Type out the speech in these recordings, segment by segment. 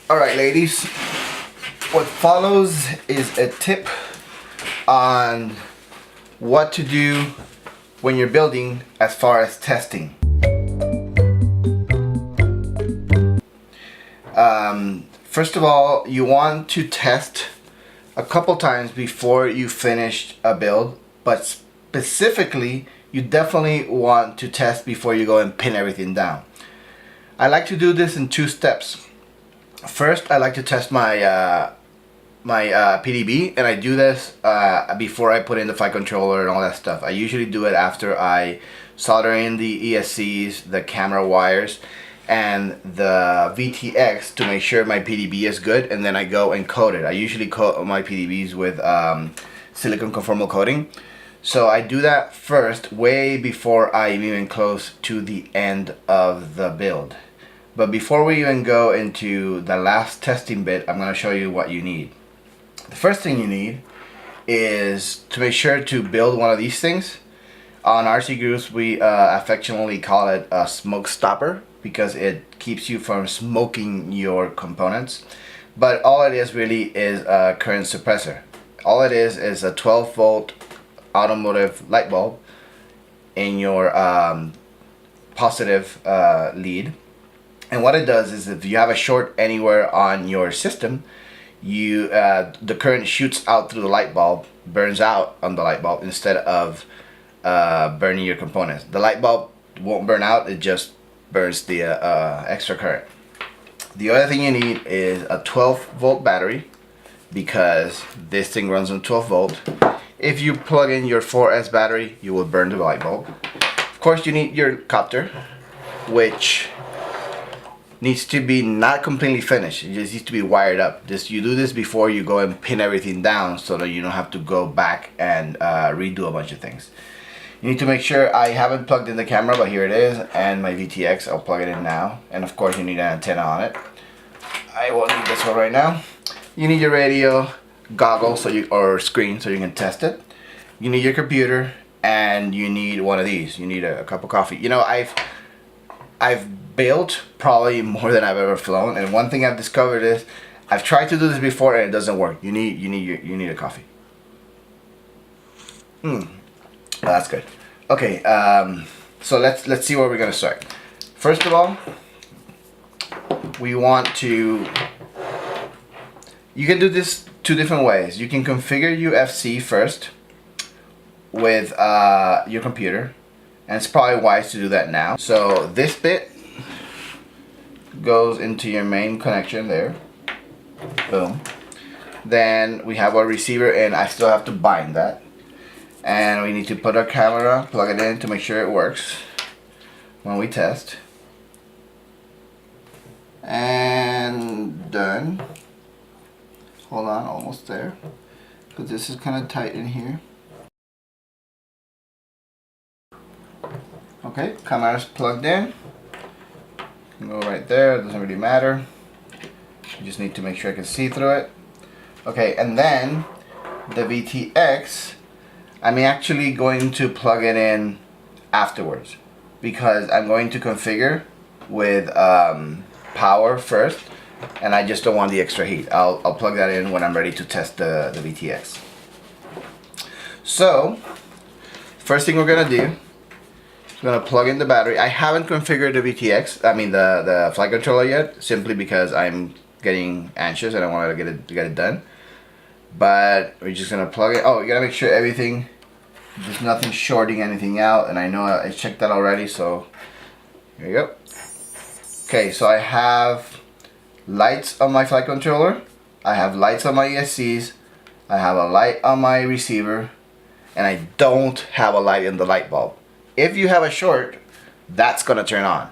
Alright ladies, what follows is a tip on what to do when you're building as far as testing. First of all, you want to test a couple times before you finish a build, but specifically you definitely want to test before you go and pin everything down. I like to do this in two steps. First, I like to test my PDB, and I do this before I put in the flight controller and all that stuff. I usually do it after I solder in the ESCs, the camera wires, and the VTX to make sure my PDB is good, and then I go and coat it. I usually coat my PDBs with silicone conformal coating. So I do that first, way before I'm even close to the end of the build. But before we even go into the last testing bit, I'm going to show you what you need. The first thing you need is to make sure to build one of these things. On RC groups, we affectionately call it a smoke stopper because it keeps you from smoking your components. But all it is really is a current suppressor. All it is a 12 volt automotive light bulb in your positive lead. And what it does is if you have a short anywhere on your system, the current shoots out through the light bulb, burns out on the light bulb instead of burning your components. The light bulb won't burn out, it just burns the extra current. The other thing you need is a 12 volt battery because this thing runs on 12 volt. If you plug in your 4S battery, you will burn the light bulb. Of course, you need your copter, which needs to be not completely finished. It just needs to be wired up. You do this before you go and pin everything down so that you don't have to go back and redo a bunch of things. You need to make sure I haven't plugged in the camera, but here it is, and my VTX. I'll plug it in now. And of course you need an antenna on it. I won't need this one right now. You need your radio, goggle or screen so you can test it. You need your computer, and you need one of these. You need a cup of coffee. You know, I've built probably more than I've ever flown, and one thing I've discovered is I've tried to do this before and it doesn't work. You need a coffee. Oh, that's good. Okay, so let's see where we're gonna start. First of all, we want to. You can do this two different ways. You can configure UFC first with your computer, and it's probably wise to do that now. So this bit goes into your main connection there. Boom. Then we have our receiver, and I still have to bind that. And we need to put our camera, plug it in to make sure it works when we test. And done. Hold on, almost there. Because this is kind of tight in here. Okay, camera's plugged in. Go right there, it doesn't really matter. You just need to make sure I can see through it. Okay, and then the VTX, I'm actually going to plug it in afterwards because I'm going to configure with power first, and I just don't want the extra heat. I'll plug that in when I'm ready to test the VTX. So, first thing we're gonna do, I'm gonna plug in the battery. I haven't configured the VTX, I mean the flight controller yet, simply because I'm getting anxious and I want to get it done. But we're just gonna plug it. Oh, you gotta make sure there's nothing shorting anything out, and I know I checked that already, so here you go. Okay, so I have lights on my flight controller, I have lights on my ESCs, I have a light on my receiver, and I don't have a light in the light bulb. If you have a short, that's gonna turn on.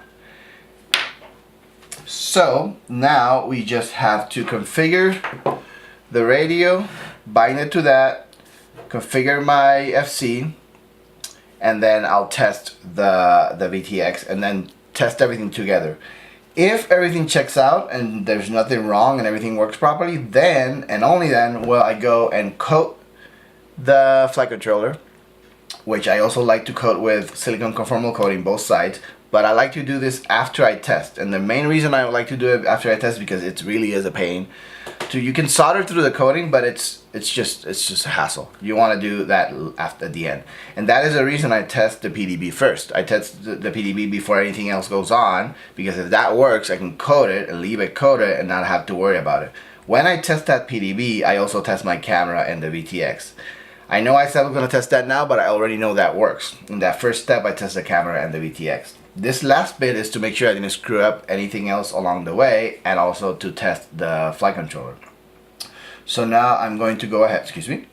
So now we just have to configure the radio, bind it to that, configure my FC, and then I'll test the VTX and then test everything together. If everything checks out and there's nothing wrong and everything works properly, then and only then will I go and coat the flight controller, which I also like to coat with silicone conformal coating both sides, but I like to do this after I test. And the main reason I like to do it after I test is because it really is a pain. You can solder through the coating, but it's just a hassle. You want to do that at the end, and that is the reason I test the PDB first. I test the PDB before anything else goes on, because if that works, I can coat it and leave it coated and not have to worry about it. When I test that PDB, I also test my camera and the VTX. I know I said I'm going to test that now, but I already know that works. In that first step, I test the camera and the VTX. This last bit is to make sure I didn't screw up anything else along the way, and also to test the flight controller. So now I'm going to go ahead, excuse me.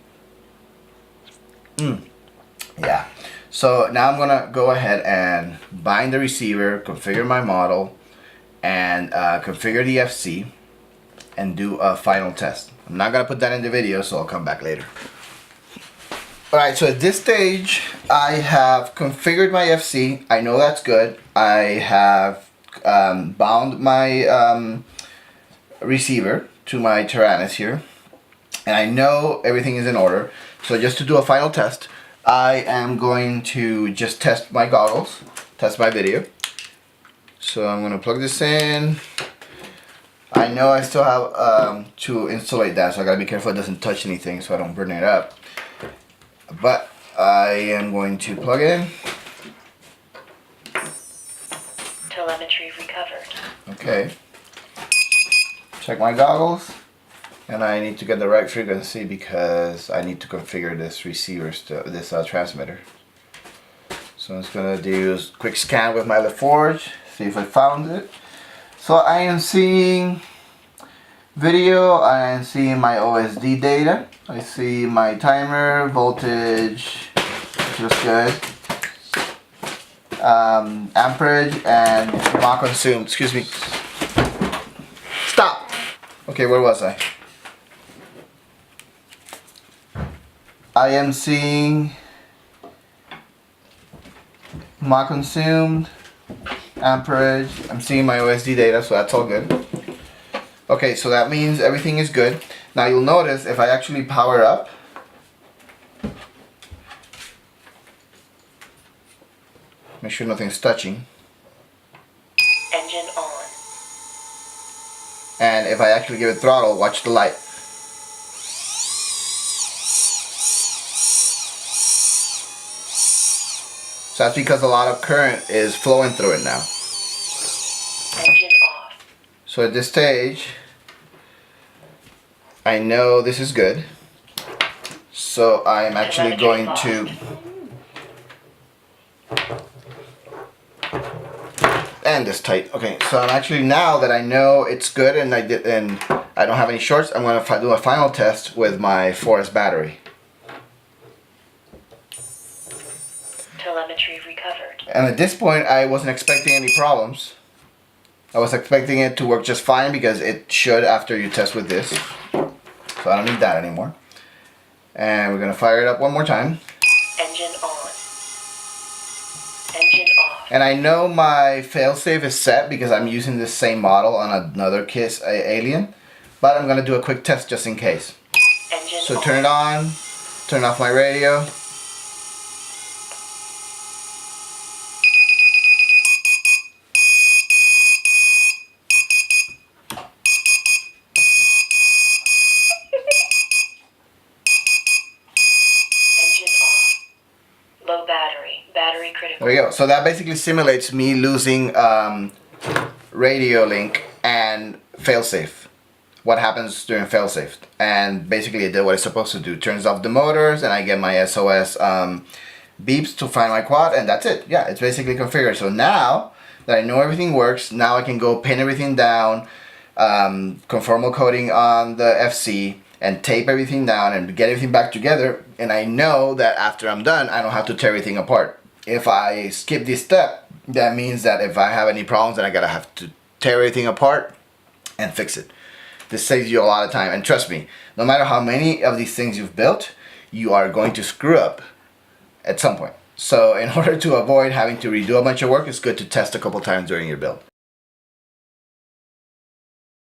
Yeah. So now I'm gonna go ahead and bind the receiver, configure my model, and configure the FC, and do a final test. I'm not gonna put that in the video, so I'll come back later. Alright, so at this stage, I have configured my FC. I know that's good. I have bound my receiver to my Tyrannus here. And I know everything is in order. So just to do a final test, I am going to just test my goggles, test my video. So I'm going to plug this in. I know I still have to insulate that, so I gotta be careful it doesn't touch anything so I don't burn it up. But I am going to plug in. Telemetry recovered. Okay. Check my goggles. And I need to get the right frequency because I need to configure this receiver, this transmitter. So I'm just gonna do a quick scan with my LaForge, see if I found it. So I am seeing video, I am seeing my OSD data. I see my timer, voltage, which is good. Amperage and Mach consumed, excuse me. Stop! Okay, where was I? I am seeing Mach consumed, amperage. I'm seeing my OSD data, so that's all good. Okay, so that means everything is good. Now you'll notice if I actually power up, make sure nothing's touching. Engine on. And if I actually give it throttle, watch the light. So that's because a lot of current is flowing through it now. Engine off. So at this stage, I know this is good. So I am actually going to and this tight. Okay, so I'm actually, now that I know it's good and I don't have any shorts, I'm going to do a final test with my 4S battery. Telemetry recovered. And at this point, I wasn't expecting any problems. I was expecting it to work just fine because it should after you test with this. So I don't need that anymore. And we're going to fire it up one more time. Engine on. Engine off. And I know my failsafe is set because I'm using the same model on another KISS Alien. But I'm going to do a quick test just in case. Engine So on. turn it on, turn off my radio. Engine off. Low battery. Battery critical. There we go. So that basically simulates me losing radio link and failsafe. What happens during failsafe? And basically it did what it's supposed to do. Turns off the motors and I get my SOS beeps to find my quad, and that's it. Yeah, it's basically configured. So now that I know everything works, now I can go pin everything down, conformal coating on the FC, and tape everything down and get everything back together. And I know that after I'm done, I don't have to tear everything apart. If I skip this step, that means that if I have any problems, then I gotta have to tear everything apart and fix it. This saves you a lot of time, and trust me, no matter how many of these things you've built, you are going to screw up at some point. So in order to avoid having to redo a bunch of work, it's good to test a couple times during your build.